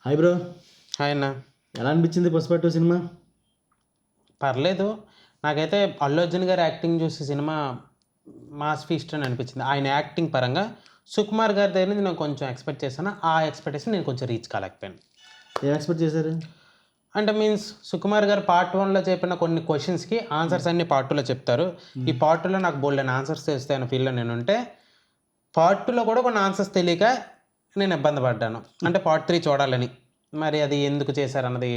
Hi bro. Hi అన్న. ఎలా అనిపించింది 'పుష్ప 2' సినిమా? పర్లేదు. నాకైతే అల్లు అర్జున్ గారి యాక్టింగ్ చూసి సినిమా మాస్ ఫీస్ట్ అని అనిపించింది. ఆయన యాక్టింగ్ పరంగా. సుకుమార్ గారి దగ్గర నుంచి నేను కొంచెం ఎక్స్‌పెక్ట్ చేశాను. ఆ ఎక్స్‌పెక్టేషన్ నేను కొంచెం రీచ్ కాలేకపోయాను. ఏం ఎక్స్‌పెక్ట్ చేశారు? అంటే మీన్స్ సుకుమార్ గారు పార్ట్ 1లో చెప్పిన కొన్ని క్వెషన్స్‌కి ఆన్సర్స్ అన్నీ పార్ట్ 2లో చెప్తారు. ఈ పార్ట్ 2లో నాకు బోలెడన్ని ఆన్సర్స్ తెలుస్తాయన్న ఫీల్‌లో నేనుంటే, పార్ట్ 2లో కూడా కొన్ని ఆన్సర్స్ తెలియక నేను ఇబ్బంది పడ్డాను. అంటే పార్ట్ 3 చూడాలని. మరి అది ఎందుకు చేశారన్నది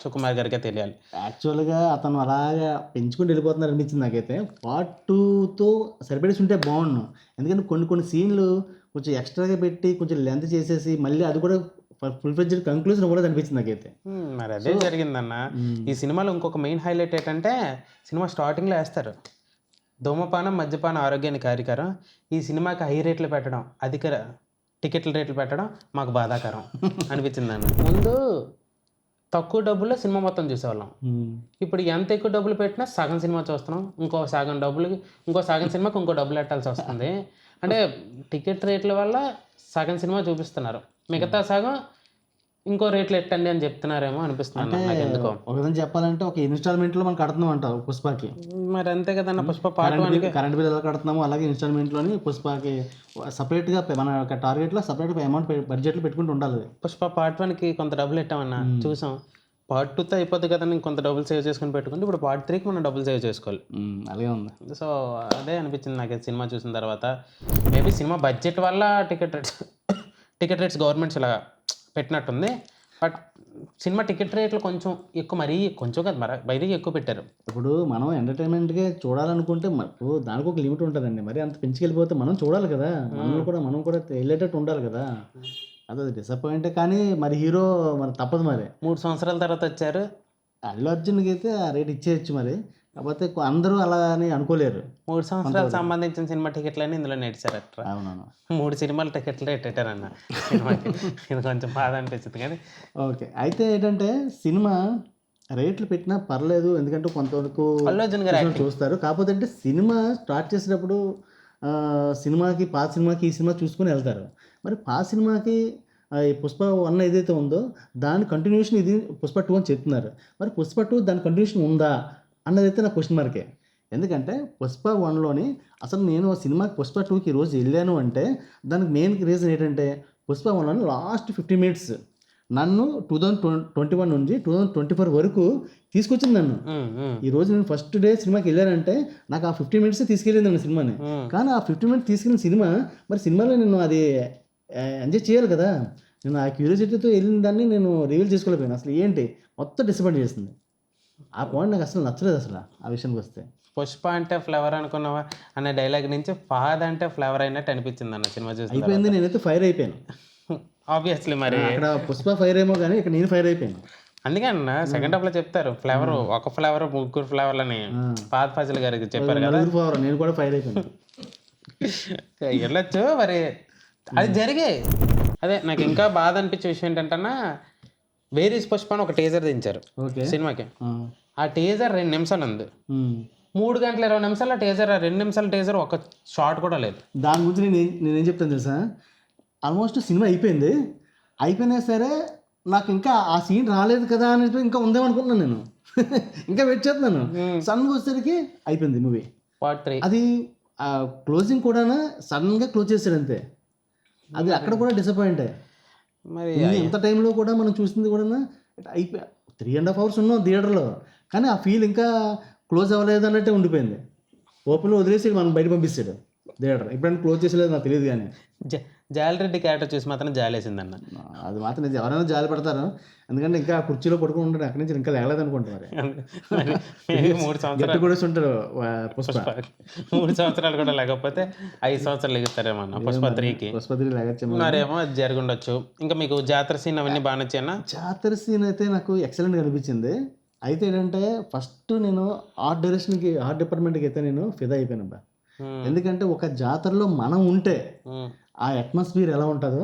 సుకుమార్ గారికే తెలియాలి. యాక్చువల్‌గా అతను అలాగా పెంచుకుంటూ వెళ్ళిపోతున్నారు అనిపించింది నాకైతే. పార్ట్ 2తో సరిపెట్టేసి ఉంటే బావుండును. ఎందుకంటే కొన్ని కొన్ని సీన్‌లు కొంచెం ఎక్స్‌ట్రాగా పెట్టి కొంచెం లెంత్ చేసేసి మళ్ళీ అది కూడా ఫుల్ ఫ్లెడ్జ్డ్ కంక్లూజన్ ఇవ్వలేదు అనిపించింది నాకైతే. మరి అదే జరిగిందన్న. ఈ సినిమాలో ఇంకొక మెయిన్ హైలైట్ ఏంటంటే, సినిమా స్టార్టింగ్‌లో ఏస్తారు. ధూమపానం, మద్యపానం ఆరోగ్యానికి హానికరం. ఈ సినిమాకి హై రేట్లు పెట్టడం, అధిక టికెట్ల రేట్లు పెట్టడం మాకు బాధాకరం అనిపించిందన్న. ముందు తక్కువ డబ్బుల్లో సినిమా మొత్తం చూసేవాళ్ళం. ఇప్పుడు ఎంత ఎక్కువ డబ్బులు పెట్టినా సగం సినిమా చూస్తున్నాం. ఇంకో సగం సినిమాకి ఇంకో డబ్బులు పెట్టాల్సి వస్తుంది. అంటే టికెట్ రేట్ల వల్ల సగం సినిమా చూపిస్తున్నారు. మిగతా సగం ఇంకో రేట్లు ఎట్టండి అని చెప్తున్నారేమో అనిపిస్తుంది అంటే నాకెందుకో. ఒక విధంగా చెప్పాలంటే ఒక ఇన్‌స్టాల్‌మెంట్‌లో మనం కడుతున్నాం అంటావు 'పుష్పకి'. మరి అంతే కదన్న. పుష్ప పార్ట్ 1కి కరెంట్ బిల్ ఎలా కడుతున్నామో అలాగే ఇన్‌స్టాల్‌మెంట్‌లోని 'పుష్పకి' సెపరేట్‌గా మన యొక్క టార్గెట్‌లో సెపరేట్‌గా అమౌంట్ బడ్జెట్‌లో పెట్టుకుంటూ ఉండాలి. పుష్ప పార్ట్ 1కి కొంత డబ్బులు పెట్టామన్న. చూసాం. పార్ట్ 2తో అయిపోద్ది కదని ఇంకొంత డబ్బులు సేవ్ చేసుకొని పెట్టుకుంటే, ఇప్పుడు పార్ట్ 3కి మనం డబ్బులు సేవ్ చేసుకోవాలి. అలాగే ఉంది. సో, అదే అనిపించింది నాకైతే సినిమా చూసిన తర్వాత. మేబీ సినిమా బడ్జెట్ వల్ల టికెట్ రేట్స్ గవర్నమెంట్స్ ఇలా పెట్టినట్టుంది. బట్ సినిమా టికెట్ రేట్లు కొంచెం ఎక్కువ, మరీ కొంచెం కాదు మరీ ఎక్కువ పెట్టారు. ఇప్పుడు మనం ఎంటర్‌టైన్‌మెంట్‌గా చూడాలనుకుంటే ఇప్పుడు దానికి ఒక లిమిట్ ఉంటదండి. మరి అంత పెంచుకెళ్ళిపోతే మనం చూడాలి కదా! మనం కూడా ఎళ్ళేటట్టు ఉండాలి కదా! అది డిసప్పాయింటే కానీ మరి హీరో మరి తప్పదు మరి. 3 సంవత్సరాల తర్వాత వచ్చారు. అల్లు అర్జున్‌కైతే ఆ రేట్ ఇచ్చేయొచ్చు మరి. కాకపోతే అందరూ అలా అని అనుకోలేరు. 3 సంవత్సరాలకు సంబంధించిన సినిమా టికెట్లన్నీ ఇందులో నెట్టారట్రా. అవునవును. 3 సినిమాల టికెట్లు ఎట్టేటారన్న సినిమాకి. ఇది కొంచెం బాధ అనిపించింది కానీ. ఓకే. అయితే ఏంటంటే సినిమా రేట్లు పెట్టినా పర్లేదు. ఎందుకంటే కొంతవరకు అల్లు అర్జున్ గారి యాక్టింగ్ చూస్తారు. కాకపోతే అంటే సినిమా స్టార్ట్ చేసేటప్పుడు పాత సినిమాకి ఈ సినిమా చూసుకొని ఎళ్తారు. మరి పాత సినిమాకి ఈ 'పుష్ప 1' ఏదైతే ఉందో దాని కంటిన్యూషన్ ఇది 'పుష్ప 2' అని చెప్తున్నారు. మరి 'పుష్ప 2' దాని కంటిన్యూషన్ ఉందా? అన్నదైతే నా క్వెషన్ మార్కే. ఎందుకంటే 'పుష్ప 1'లోని అసలు నేను ఆ సినిమాకి 'పుష్ప 2'కి ఈరోజు ఎళ్ళాను అంటే దానికి మెయిన్ రీజన్ ఏంటంటే 'పుష్ప 1'లోని లాస్ట్ 15 మినిట్స్ నన్ను 2021 నుంచి 2024 వరకు తీసుకొచ్చింది నన్ను. ఈరోజు నేను ఫస్ట్ డే సినిమాకి వెళ్ళానంటే నాకు ఆ 15 మినిట్సే తీసుకెళ్ళింది నన్ను సినిమాని. కానీ ఆ 15 మినిట్స్ తీసుకెళ్ళిన సినిమా మరి సినిమాలో నేను అది ఎంజాయ్ చేయాలి కదా! నేను ఆ క్యూరియాసిటీతో వెళ్ళిన దాన్ని నేను రివీల్ చేసుకోలేకపోయాను. అసలు ఏంటి మొత్తం డిసప్పాయింట్ చేసింది. ఆ పాయింట్ నాకు అసలు నచ్చలేదు అసలు ఆ విషయానికి వస్తే. 'పుష్ప అంటే ఫ్లవర్ అనుకున్నావా' అనే డైలాగ్ నుంచి 'ఫహద్ అంటే ఫ్లవర్' అయినట్టు అనిపించింది అన్న సినిమా చూసిన తర్వాత. అయిపోయింది. నేనైతే ఫైర్ అయిపోయాను. ఆబ్వియస్లీ మరి. అక్కడ 'పుష్ప' ఫైర్ ఏమో కానీ ఇక్కడ నేను ఫైర్ అయిపోయాను. అందుకే అన్న సెకండ్ హాఫ్‌లో చెప్తారు ఫ్లేవర్, ఒక ఫ్లేవర్ ముగ్గురు ఫ్లేవర్లని ఫహద్ ఫాజిల్ గారికి చెప్పారు కదా. నలుగురు ఫైర్ నేను కూడా ఫైర్ అయిపోయాను. వెళ్ళొచ్చు మరి. అది జరిగే. అదే నాకు ఇంకా బాధ అనిపించే విషయం ఏంటంటన్నా, 'వేర్ ఈజ్ పుష్ప' అని ఒక టీజర్ దించారు ఓకే. సినిమాకి. ఆ టీజర్ 2 నిమిషాలు ఉంది. 3 గంటల 20 నిమిషాల టీజర్, ఆ 2 నిమిషాల టీజర్ ఒక షాట్ కూడా లేదు. దాని గురించి నేనేం చెప్తాను తెలుసా? ఆల్మోస్ట్ సినిమా అయిపోయింది. అయిపోయినా సరే నాకు ఇంకా ఆ సీన్ రాలేదు కదా అనేసి ఇంకా ఉందేమో అనుకుంటున్నాను నేను. ఇంకా వెయిట్ చేస్తున్నాను. సడన్‌గా వచ్చేసరికి అయిపోయింది మూవీ. పార్ట్ 3 అది క్లోజింగ్ కూడా సడన్‌గా క్లోజ్ చేశాడు అంతే. అది అక్కడ కూడా డిసప్పాయింటే. మరి ఇంత టైంలో కూడా మనం చూసింది కూడా అయిపోయి 3½ అవర్స్ ఉన్నాం థియేటర్లో. కానీ ఆ ఫీల్ ఇంకా క్లోజ్ అవ్వలేదు అన్నట్టే ఉండిపోయింది. ఓపెన్‌లో వదిలేసి మనం బయట పంపిస్తాడు థియేటర్. ఎప్పుడైనా క్లోజ్ చేసలేదు నాకు తెలియదు కానీ. జాలిరెడ్డి క్యారెక్టర్ చూసి మాత్రం జాలేసిందన్న. అది మాత్రం నిజం. ఎవరైనా జాలి పడతారు. ఎందుకంటే ఇంకా కుర్చీలో పడుకుని ఉంటాడు. అక్కడి నుంచి ఇంకా లేగలేదు అనుకుంటున్నారు. 3 సంవత్సరాలు కూడా ఉంటారు 'పుష్ప'. 3 సంవత్సరాలు కూడా లేకపోతే 5 సంవత్సరాలు లెగుస్తారేమో అన్న 'పుష్ప 3'కి. 'పుష్ప 3' లేగచ్చేమో. మరేమో అది జరుగుండొచ్చు. ఇంకా మీకు జాతర సీన్ అవన్నీ బాగా నచ్చాయన్నా? జాతర సీన్ అయితే నాకు ఎక్సలెంట్‌గా అనిపించింది. అయితే ఏంటంటే ఫస్ట్ నేను ఆర్ట్ డిపార్ట్మెంట్‌కి అయితే నేను ఫిదా అయిపోయానబ్బా. ఎందుకంటే ఒక జాతరలో మనం ఉంటే ఆ అట్మాస్ఫియర్ ఎలా ఉంటుందో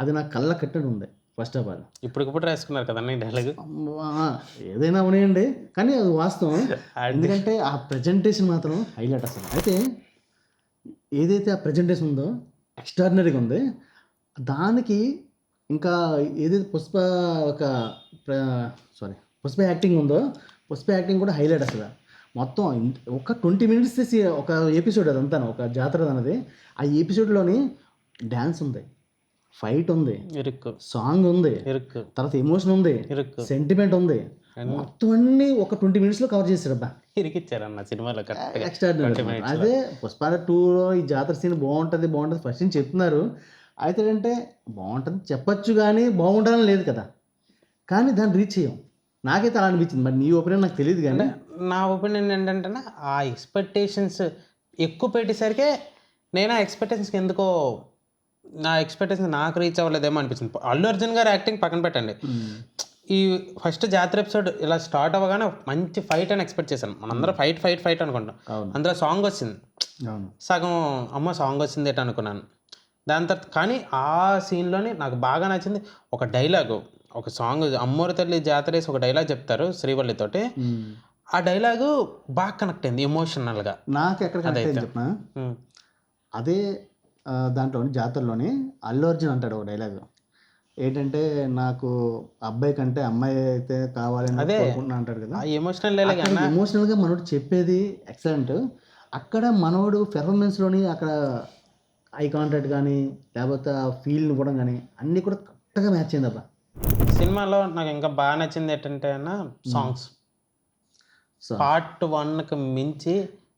అది నాకు కళ్ళ కట్టడి ఉంది. ఫస్ట్ ఆఫ్ ఆల్ ఇప్పుడు రాసుకున్నారు కదన్న ఈ డైలాగ్. ఏదైనా ఉన్నాయండి కానీ అది వాస్తవం. ఎందుకంటే ఆ ప్రజెంటేషన్ మాత్రం హైలైట్ అసలు. అయితే ఏదైతే ఆ ప్రజెంటేషన్ ఉందో ఎక్స్ట్రాడినరీగా ఉంది. దానికి ఇంకా ఏదైతే ఒక సారీ పుష్ప యాక్టింగ్ ఉందో, పుష్ప యాక్టింగ్ కూడా హైలైట్ అసలు. మొత్తం ఒక 20 మినిట్స్ ఒక ఎపిసోడ్ అదంతా, ఒక జాతర అన్నది. ఆ ఎపిసోడ్లోని డ్యాన్స్ ఉంది, ఫైట్ ఉంది, ఇరుక్కు సాంగ్ ఉంది, ఇరుక్కు తర్వాత ఎమోషన్ ఉంది, ఇరుక్కు సెంటిమెంట్ ఉంది, మొత్తం అన్నీ ఒక 20 మినిట్స్లో కవర్ చేశారు అబ్బా. ఇరికిచ్చారన్న సినిమాలో కరెక్ట్గా. ఎక్స్ట్రాడినరీ. అదే పుష్ప 2లో ఈ జాతర సీన్ బాగుంటుంది ఫస్ట్ నుంచి చెప్తున్నారు. అయితే అంటే బాగుంటుంది చెప్పచ్చు కానీ బాగుండాలని లేదు కదా, కానీ దాన్ని రీచ్ చేయం. నాకైతే అలా అనిపించింది. మరి నీ ఒపీనియన్ నాకు తెలియదు కానీ నా ఒపీనియన్ ఏంటంటే ఆ ఎక్స్పెక్టేషన్స్ ఎక్కువ పెట్టేసరికి నేను ఆ ఎక్స్పెక్టేషన్స్కి ఎందుకో నా ఎక్స్పెక్టేషన్స్ నాకు రీచ్ అవ్వలేదేమో అనిపించింది. అల్లు అర్జున్ గారు యాక్టింగ్ పక్కన పెట్టండి, ఈ ఫస్ట్ జాతర ఎపిసోడ్ ఇలా స్టార్ట్ అవ్వగానే మంచి ఫైట్ అని ఎక్స్పెక్ట్ చేశాను. మనందరం ఫైట్ అనుకుంటాం. అందులో సాంగ్ వచ్చింది, సగం అమ్మ సాంగ్ వచ్చింది ఏంటి అనుకున్నాను. దాని తర్వాత కానీ ఆ సీన్లోనే నాకు బాగా నచ్చింది ఒక డైలాగు, ఒక సాంగ్ అమ్మోరు తల్లి జాతర వేసి ఒక డైలాగ్ చెప్తారు శ్రీవల్లితోటి. ఆ డైలాగు బాగా కనెక్ట్ అయింది ఎమోషనల్గా. నాకు ఎక్కడ కనెక్ట్ అయింది చెప్పిన, అదే దాంట్లో జాతరలోని అల్లు అర్జున్ అంటాడు ఒక డైలాగ్ ఏంటంటే, నాకు అబ్బాయి కంటే అమ్మాయి అయితే కావాలని కోరుకుంటున్నా అంటాడు కదా. ఎమోషనల్ డైలాగ్, ఎమోషనల్గా మనోడు చెప్పేది ఎక్సలెంట్. అక్కడ మనోడు పెర్ఫార్మెన్స్లోని అక్కడ ఐ కాంటాక్ట్ కానీ లేకపోతే ఆ ఫీల్ని కూడా కానీ అన్నీ కూడా కరెక్ట్గా మ్యాచ్ అయింది అబ్బా. సినిమాలో నాకు ఇంకా బాగా నచ్చింది ఏంటంటే అన్న సాంగ్స్. పార్ట్ 1కి మించి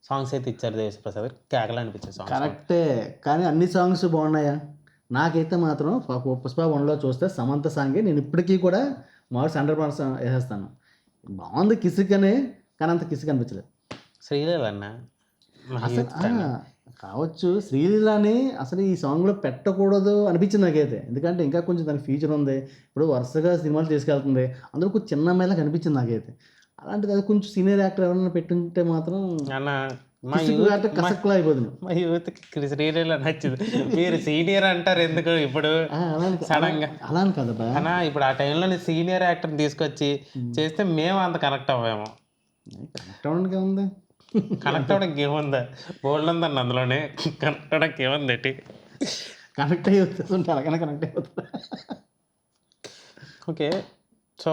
సాంగ్స్ అయితే ఇచ్చారు దేవిశ్రీ కేకలు అనిపించే సాంగ్స్. కరెక్టే, కానీ అన్ని సాంగ్స్ బాగున్నాయా? నాకైతే మాత్రం పుష్ప 1లో చూస్తే సమంత సాంగే నేను ఇప్పటికీ కూడా మామూలు 100% వేసేస్తాను. బాగుంది కిసిక్ అని, కానీ అంత కిసిక్ అనిపించలేదు. శ్రీలీల అన్న కావచ్చు, శ్రీలీలని అసలు ఈ సాంగ్లో పెట్టకూడదు అనిపించింది నాకైతే. ఎందుకంటే ఇంకా కొంచెం దానికి ఫ్యూచర్ ఉంది, ఇప్పుడు వరుసగా సినిమాలు తీసుకెళ్తుంది, అందులో కొంచెం చిన్న అమ్మాయిలా కనిపించింది నాకైతే. అలాంటిది అది కొంచెం సీనియర్ యాక్టర్ ఎవరైనా పెట్టుంటే మాత్రం మా అయిపోతుంది. మా యూత్కి శ్రీలీల నచ్చింది. మీరు సీనియర్ అంటారు ఎందుకు ఇప్పుడు సడన్గా? అలా అని కదా అన్నా, ఇప్పుడు ఆ టైంలో సీనియర్ యాక్టర్ని తీసుకొచ్చి చేస్తే మేము అంత కనెక్ట్ అవ్వేమో. కనెక్ట్ అవ్వడానికి ఉంది, కనెక్ట్ అవ్వడానికి ఏముందా? బోల్డ్ ఉందండి అందులోనే. కనెక్ట్ అవ్వడానికి ఏముంది ఏంటి? కనెక్ట్ అయ్యి వస్తుంటే అలాగనే కనెక్ట్ అయిపోతుంది. ఓకే, సో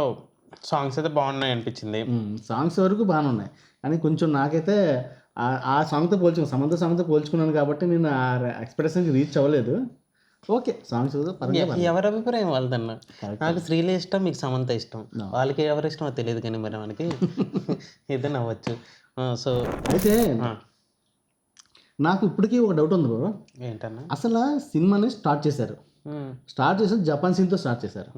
సాంగ్స్ అయితే బాగున్నాయి అనిపించింది. సాంగ్స్ వరకు బాగానే ఉన్నాయి, కానీ కొంచెం నాకైతే ఆ సాంగ్తో సమంత సాంగ్తో పోల్చుకున్నాను కాబట్టి నేను ఆ ఎక్స్ప్రెషన్కి రీచ్ అవ్వలేదు. ఓకే, సాంగ్స్ ఎవరి అభిప్రాయం వాళ్ళదన్న. నాకు శ్రీలీల ఇష్టం, మీకు సమంత ఇష్టం, వాళ్ళకి ఎవరి ఇష్టమో తెలియదు కానీ మరి మనకి ఏదైనా అవ్వచ్చు. సో అయితే నాకు ఇప్పటికీ ఒక డౌట్ ఉంది బాబు. ఏంటన్నా? అసలు సినిమాని స్టార్ట్ చేసి జపాన్ సీన్తో స్టార్ట్ చేశారు.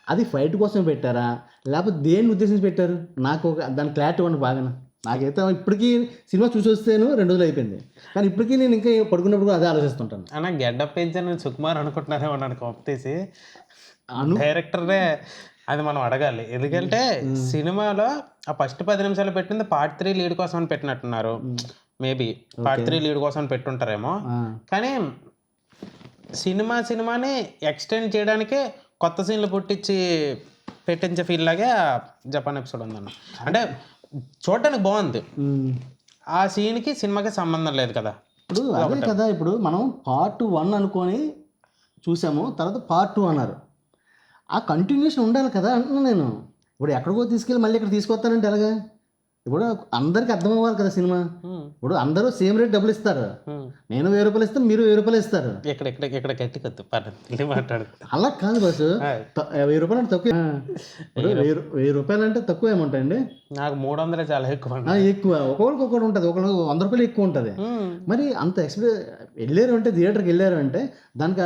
అది ఫైట్ కోసం పెట్టారా లేకపోతే దేన్ని ఉద్దేశించి పెట్టారు? నాకు దాని క్లారిటీ ఇవ్వండి బాగా. నాకైతే ఇప్పటికీ సినిమా చూసి వస్తేను 2 రోజులు అయిపోయింది, కానీ ఇప్పటికీ నేను ఇంకా పడుకున్నప్పుడు అదే ఆలోచిస్తుంటాను. అన్న గెడ్డప్ పెంచాను సుకుమార్ అనుకుంటున్నారేమో నన్ను పంపితేసి. డైరెక్టరే అది మనం అడగాలి. ఎందుకంటే సినిమాలో ఆ ఫస్ట్ 10 నిమిషాలు పెట్టింది పార్ట్ 3 లీడ్ కోసం అని పెట్టినట్టున్నారు. మేబీ పార్ట్ 3 లీడ్ కోసం అని పెట్టుంటారేమో. కానీ సినిమాని ఎక్స్టెండ్ చేయడానికే కొత్త సీన్లు పెట్టించే ఫీల్ లాగే జపాన్ ఎపిసోడ్ ఉందన్న. అంటే చూడటానికి బాగుంది, ఆ సీన్కి సినిమాకి సంబంధం లేదు కదా. ఇప్పుడు అదే కదా, ఇప్పుడు మనం పార్ట్ 1 అనుకొని చూసాము, తర్వాత పార్ట్ 2 అన్నారు. ఆ కంటిన్యూషన్ ఉండాలి కదా అంటున్నాను నేను. ఇప్పుడు ఎక్కడికో తీసుకెళ్ళి మళ్ళీ ఇక్కడ తీసుకొస్తానంటే ఎలాగా? ఇప్పుడు అందరికి అర్థం అవ్వాలి కదా సినిమా. ఇప్పుడు అందరూ సేమ్ రేట్ డబ్బులు ఇస్తారు, నేను 1000 రూపాయలు ఇస్తాను, మీరు 1000 రూపాయలు ఇస్తారు. ఇక్కడ గట్టి కొద్ది మాట్లాడు. అలా కాదు బస్సు, 1000 రూపాయలు అంటే తక్కువ. 1000 రూపాయలు అంటే తక్కువ ఏమంటాయండి? నాకు 300 చాలా ఎక్కువ. ఒక్కొక్కరికి ఒక్కొక్కటి ఉంటుంది, ఒకరికి 100 రూపాయలు ఎక్కువ ఉంటుంది. మరి అంత వెళ్ళారు అంటే, థియేటర్కి వెళ్ళారు అంటే దానికి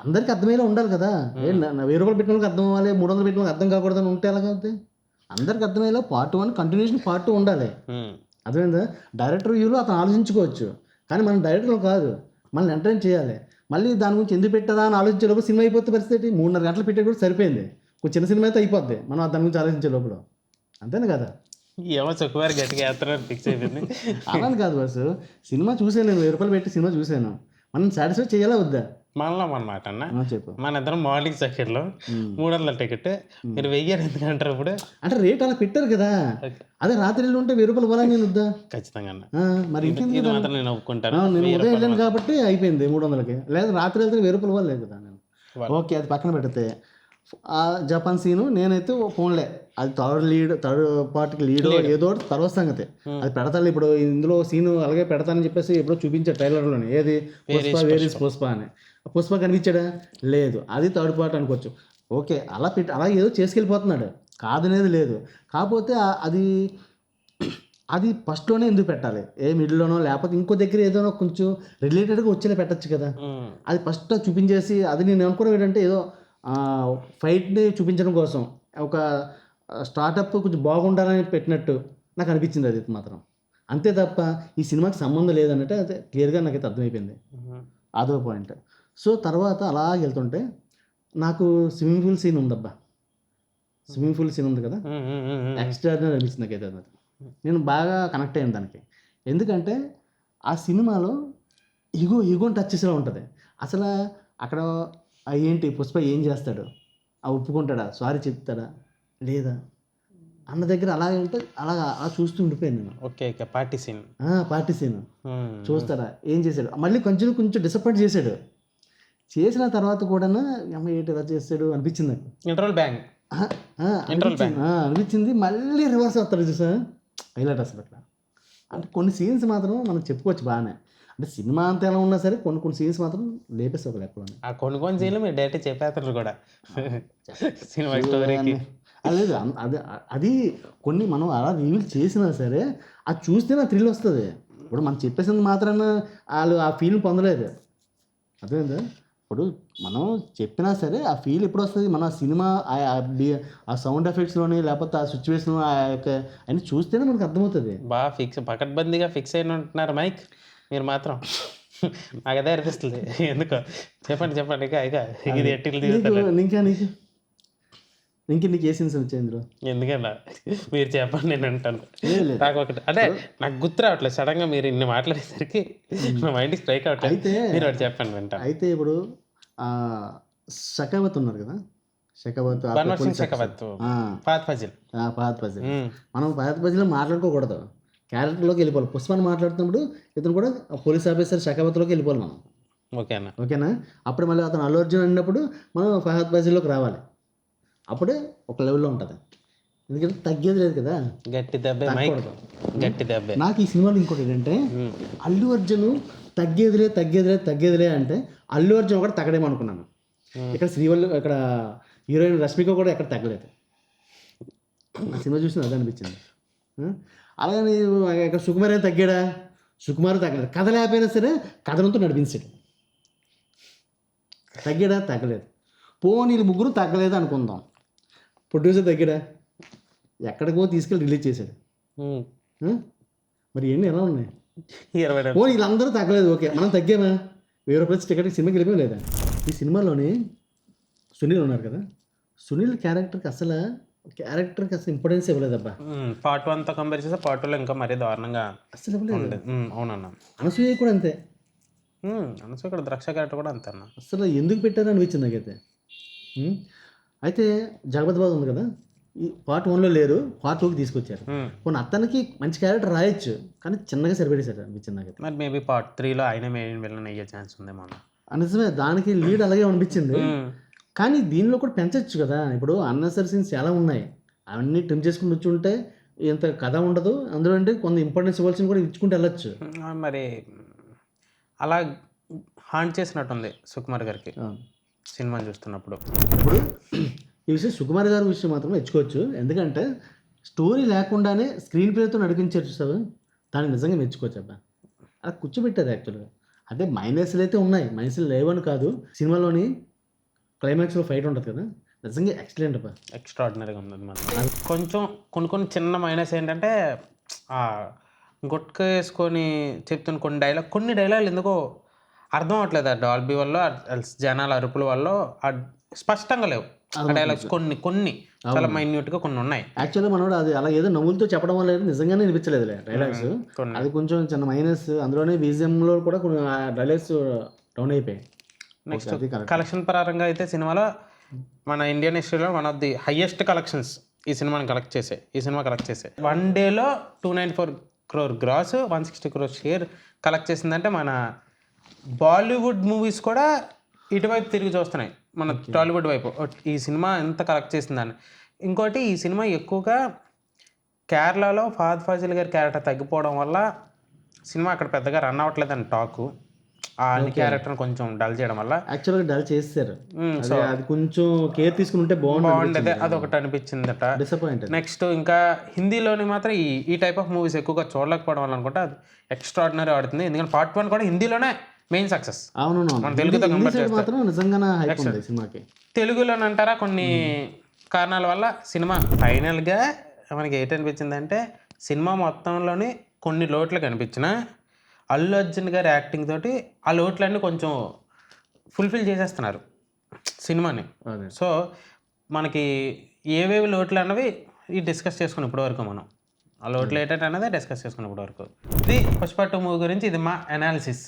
అందరికి అర్థమయ్యేలా ఉండాలి కదా. 1000 రూపాయలు పెట్టిన వాళ్ళకి అర్థం అవ్వాలి, 300 పెట్టిన వాళ్ళకి అర్థం కాకూడదని ఉంటే ఎలాగ అవుతాయి? అందరికి అర్థమయ్యేలా పార్ట్ 1 కంటిన్యూషన్ పార్ట్ 2 ఉండాలి. అర్థమైందా? డైరెక్టర్ వ్యూలో అతను ఆలోచించుకోవచ్చు, కానీ మనం డైరెక్టర్లో కాదు, మనల్ని ఎంటర్టైన్ చేయాలి. మళ్ళీ దాని గురించి ఎందుకు పెట్టదా అని ఆలోచించే లోపల సినిమా అయిపోతే పరిస్థితి 3.5 గంటలు పెట్టే కూడా సరిపోయింది. ఒక చిన్న సినిమా అయితే అయిపోద్ది మనం దాని గురించి ఆలోచించే లోపల. అంతేనా కదా? ఏమో చుక్కువారి గట్టిగా వేస్తారని ఫిక్స్ అయిపోయింది. అలాని కాదు బస్సు, సినిమా చూసాను నేను, 1000 రూపాయలు పెట్టి సినిమా చూసాను, మనం సాటిస్ఫై చేయాలా వద్దా? మనలో అనమాట అన్న. చెప్పు. మన ఇద్దరం మార్నింగ్ సెకండ్లో 300 టికెట్, మీరు 1000 ఎందుకు అంటారు? ఇప్పుడు అంటే రేట్ అలా పెట్టారు కదా, అదే రాత్రి ఉంటే 1000 రూపాయలు ఇవ్వాలని నేను వద్దా? ఖచ్చితంగా. మరి ఇది మాత్రం నేను ఒప్పుకుంటాను. నేను ఉదయం వెళ్ళాను కాబట్టి అయిపోయింది 300కి, లేదా రాత్రి వెళ్తే 1000 రూపాయలు ఇవ్వాలి కదా. నేను ఓకే, అది పక్కన పెడితే ఆ జపాన్ సీను నేనైతే ఫోన్లే అది థర్డ్ పార్ట్కి లీడ్ ఏదో ఒకటి తర్వాత సంగతి అది పెడతాను. ఇప్పుడు ఇందులో సీను అలాగే పెడతానని చెప్పేసి ఎప్పుడో చూపించాడు ట్రైలర్లోని, ఏది పుష్ప వేరీస్ పుష్ప అని. పుష్ప కనిపించాడా? లేదు, అది థర్డ్ పార్ట్ అనుకోవచ్చు. ఓకే, అలా ఏదో చేసుకెళ్ళిపోతున్నాడు, కాదనేది లేదు. కాకపోతే అది ఫస్ట్లోనే ఎందుకు పెట్టాలి? ఏ మిడిల్లోనో లేకపోతే ఇంకో దగ్గర ఏదైనా కొంచెం రిలేటెడ్గా వచ్చేలా పెట్టచ్చు కదా. అది ఫస్ట్ చూపించేసి అది నేను అనుకున్నాను ఏంటంటే ఏదో ఫైట్ని చూపించడం కోసం ఒక స్టార్టప్ కొంచెం బాగుండాలని పెట్టినట్టు నాకు అనిపించింది అది మాత్రం. అంతే తప్ప ఈ సినిమాకి సంబంధం లేదన్నట్టు అయితే క్లియర్గా నాకైతే అర్థమైపోయింది. అదో పాయింట్. సో తర్వాత అలా వెళ్తుంటే నాకు స్విమ్మింగ్ పూల్ సీన్ ఉందబ్బా, స్విమ్మింగ్ పూల్ సీన్ ఉంది కదా, ఎక్స్ట్రాడినరీ అనిపించింది నాకైతే. అది నేను బాగా కనెక్ట్ అయ్యాను దానికి. ఎందుకంటే ఆ సినిమాలో ఈగోని టచ్ చేసేలా ఉంటుంది. అసలు అక్కడ ఏంటి పుష్ప ఏం చేస్తాడు, ఒప్పుకుంటాడా, సారీ చెప్తాడా లేదా అన్న దగ్గర అలాగే ఉంటే అలా చూస్తూ ఉండిపోయాను నేను. ఓకే, పార్టీ సీన్ చూస్తాడా, ఏం చేశాడు, మళ్ళీ కొంచెం డిసప్పాయింట్ చేశాడు. చేసిన తర్వాత కూడా అమ్మ ఏంటి ఇలా చేస్తాడు అనిపించింది నాకు. ఇంటర్వల్ బ్యాంగ్ అనిపించింది. మళ్ళీ రివర్స్ అవుతాడు చూసా, హైలైట్ అసలు అట్లా. అంటే కొన్ని సీన్స్ మాత్రం మనం చెప్పుకోవచ్చు బాగానే. అంటే సినిమా అంతా ఎలా ఉన్నా సరే కొన్ని సీన్స్ మాత్రం లేపేస్తారు ఎక్కడ. ఆ కొన్ని సీన్లు మీరు డైరెక్ట్ చెప్పేస్తారు కూడా సినిమా స్టోరీకి. లేదు, అది కొన్ని మనం అలా రివీల్ చేసినా సరే అది చూస్తే నాకు థ్రిల్ వస్తుంది. ఇప్పుడు మనం చెప్పేసింది మాత్రాన వాళ్ళు ఆ ఫీల్ పొందలేదు, అర్థమైందా? ఇప్పుడు మనం చెప్పినా సరే ఆ ఫీల్ ఎప్పుడు వస్తుంది, మన సినిమా ఆ సౌండ్ ఎఫెక్ట్స్లోని లేకపోతే ఆ సిచ్యువేషన్ ఆ యొక్క అన్ని చూస్తేనే మనకు అర్థమవుతుంది. బాగా పకడ్బందీగా ఫిక్స్ అయిన ఉంటున్నారు మైక్ మీరు మాత్రం. నాకు అదే అనిపిస్తుంది. ఎందుకో చెప్పండి ఇక ఇది ఎట్టిల్ నీకు ఏ సీన్స్ వచ్చాయి ఇందులో? ఎందుకన్నా మీరు చెప్పండి, నేను అంటాను. నాకు ఒకటి అంటే నాకు గుర్తు రావట్లేదు, సడన్గా మీరు ఇన్ని మాట్లాడేసరికి నా మైండ్కి స్ట్రైక్ అవట్లేదు. అయితే మీరు ఒకటి చెప్పండి వింటాను. అయితే ఇప్పుడు షకావత్ ఉన్నారు కదా, షకావత్ ఫహద్ ఫాజిల్. మనం ఫహద్ ఫాజిల్ మాట్లాడుకోకూడదు, క్యారెక్టర్లోకి వెళ్ళిపోవాలి. పుష్పని మాట్లాడుతున్నప్పుడు ఇతను కూడా పోలీస్ ఆఫీసర్ షకావత్లోకి వెళ్ళిపోవాలి మనం. ఓకేనా? అప్పుడు మళ్ళీ అతను అల్లు అర్జున్ అన్నప్పుడు మనం ఫహద్ ఫాజిల్లోకి రావాలి, అప్పుడే ఒక లెవెల్లో ఉంటుంది. ఎందుకంటే తగ్గేది లేదు కదా, గట్టి దెబ్బ. నాకు ఈ సినిమాలో ఇంకోటి ఏంటంటే అల్లు అర్జున్ తగ్గేదిలే అంటే అల్లు అర్జున్ ఒకటి తగ్గడేమనుకున్నాను. ఇక్కడ శ్రీవల్లి ఇక్కడ హీరోయిన్ రష్మిక కూడా ఎక్కడ తగ్గలేదు. ఆ సినిమా చూసిన అదే అనిపించింది. అలాగే ఇక్కడ సుకుమార్ ఏం తగ్గాడా? సుకుమార్ తగ్గలేదు. కథ లేకపోయినా సరే కథనంతో నడిపించాడు. తగ్గలేదు. పోనీళ్ళు ముగ్గురు తగ్గలేదు అనుకుందాం, ప్రొడ్యూసర్ తగ్గాడా? ఎక్కడికో తీసుకెళ్ళి రిలీజ్ చేశాడు. మరి ఎన్ని ఎలా ఉన్నాయి? పోనీ వీళ్ళందరూ తగ్గలేదు, ఓకే మనం తగ్గామా? 1000 రూపాయలు టికెట్ సినిమాకి వెళ్ళిపోయి లేదా? ఈ సినిమాలోని సునీల్ ఉన్నారు కదా, సునీల్ క్యారెక్టర్కి అసలు ఇంపార్టెన్స్ ఇవ్వలేదబ్బా. పార్ట్ 1తో కంపేర్ చేస్తే పార్ట్ 2లో ఇంకా మరీ దారుణంగా అసలు ఇవ్వలేదు. అవునన్నా. అనసూయ కూడా అంతే. అనసూయ ఇక్కడ ద్రాక్ష క్యారెక్టర్ కూడా అంతే అన్న. అసలు ఎందుకు పెట్టారని అనిపించింది నాకైతే. అయితే జగపతి బాబు ఉంది కదా, ఈ పార్ట్ 1లో లేరు, పార్ట్ 2కి తీసుకొచ్చారు. కొన్ని అతనికి మంచి క్యారెక్టర్ రాయొచ్చు, కానీ చిన్నగా సరిపెట్టేశారు అనిపించింది నాకైతే. మరి మేబీ పార్ట్ 3లో ఆయన మెయిన్ విలన్ అయ్యే ఛాన్స్ ఉందేమో. నిజమే, దానికి లీడ్ అలాగే అనిపించింది. కానీ దీనిలో కూడా పెంచవచ్చు కదా. ఇప్పుడు అన్నెసరీ సీన్స్ చాలా ఉన్నాయి, అవన్నీ ట్రిమ్ చేసుకుని వచ్చి ఉంటే ఇంత కథ ఉండదు. అందులో అంటే కొంత ఇంపార్టెన్స్ ఇవ్వాల్సింది కూడా ఇచ్చుకుంటూ వెళ్ళచ్చు. మరి అలా హాంట్ చేసినట్టుంది సుకుమార్ గారికి సినిమా చూస్తున్నప్పుడు. ఇప్పుడు ఈ విషయం సుకుమార్ గారి విషయం మాత్రం మెచ్చుకోవచ్చు, ఎందుకంటే స్టోరీ లేకుండానే స్క్రీన్ ప్లేతో నడిపించారు చూసావు, దాన్ని నిజంగా మెచ్చుకోవచ్చు అబ్బా. అలా కూర్చోబెట్టారు యాక్చువల్గా. అంటే మైనస్లు అయితే ఉన్నాయి, మైనస్లు లేవని కాదు. సినిమాలోని క్లైమాక్స్లో ఫైట్ ఉంటుంది కదా, నిజంగా ఎక్సలెంట్ అబ్బా, ఎక్స్ట్రాడినరీగా ఉంది. మనం కొంచెం కొన్ని చిన్న మైనస్ ఏంటంటే గుట్క వేసుకొని చెప్తున్న కొన్ని డైలాగులు ఎందుకో అర్థం అవ్వట్లేదు. ఆ డాల్బీ వల్ల జనాల అరుపుల వల్ల స్పష్టంగా లేవు ఆ డైలాగ్స్. కొన్ని చాలా మైన్యూట్గా కొన్ని ఉన్నాయి. యాక్చువల్గా మనోడు అది అలా ఏదో నవ్వులతో చెప్పడం వల్ల నిజంగానే అనిపించలేదు డైలాగ్స్. అది కొంచెం చిన్న మైనస్. అందులోనే బీజిఎంలో కూడా కొన్ని డైలాగ్స్ డౌన్ అయిపోయాయి. నెక్స్ట్ కలెక్షన్ పరంగా అయితే సినిమాలో మన ఇండియన్ హిస్టరీలో one of the highest collections ఈ సినిమా కలెక్ట్ చేసే 1 డేలో 294 crore gross, 160 crore share collect చేసిందంటే మన బాలీవుడ్ మూవీస్ కూడా ఇటువైపు తిరిగి చూస్తున్నాయి. మన టాలీవుడ్ వైపు ఈ సినిమా ఎంత కలెక్ట్ చేసిందని. ఇంకోటి ఈ సినిమా ఎక్కువగా కేరళలో ఫహద్ ఫాజిల్ గారి క్యారెక్టర్ తగ్గిపోవడం వల్ల సినిమా అక్కడ పెద్దగా రన్ అవ్వట్లేదని టాకు. ఆ అన్ని క్యారెక్టర్ని కొంచెం డల్ చేయడం వల్ల యాక్చువల్గా డల్ చేస్తారు. అది కొంచెం కేర్ తీసుకుని ఉంటే బాగుండేది, అదొకటి అనిపించిందట. డిసప్పాయింట్. నెక్స్ట్ ఇంకా హిందీలోని మాత్రం ఈ టైప్ ఆఫ్ మూవీస్ ఎక్కువగా చూడలేకపోవడం వల్ల అనుకుంటే అది ఎక్స్ట్రాడినరీ ఆడుతుంది. ఎందుకంటే పార్ట్ 1 కూడా హిందీలోనే మెయిన్ సక్సెస్. అవును, మన తెలుగుతో కంపేర్ చేస్తే మాత్రం నిజంగానే హైప్ ఉంది సినిమాకి. తెలుగులోనంటారా కొన్ని కారణాల వల్ల సినిమా ఫైనల్గా మనకి ఏంటనిపించిందంటే సినిమా మొత్తంలోని కొన్ని లోట్లు కనిపించిన అల్లు అర్జున్ గారి యాక్టింగ్ తోటి ఆ లోట్లన్నీ కొంచెం ఫుల్ఫిల్ చేసేస్తున్నారు సినిమాని. సో మనకి ఏవేవి లోట్లు అన్నవి డిస్కస్ చేసుకుని ఇప్పటివరకు మనం ఆ లోట్లు ఏంటంటే అన్నదే డిస్కస్ చేసుకుని ఇప్పటివరకు. ఇది పుష్ప 2 మూవీ గురించి ఇది మా అనాలిసిస్.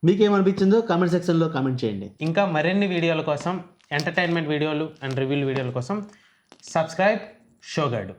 మీకేమనిపించిందో కామెంట్ సెక్షన్లో కామెంట్ చేయండి. ఇంకా మరిన్ని వీడియోల కోసం, ఎంటర్టైన్మెంట్ వీడియోలు అండ్ రివ్యూల వీడియోల కోసం సబ్స్క్రైబ్ షో గైడ్.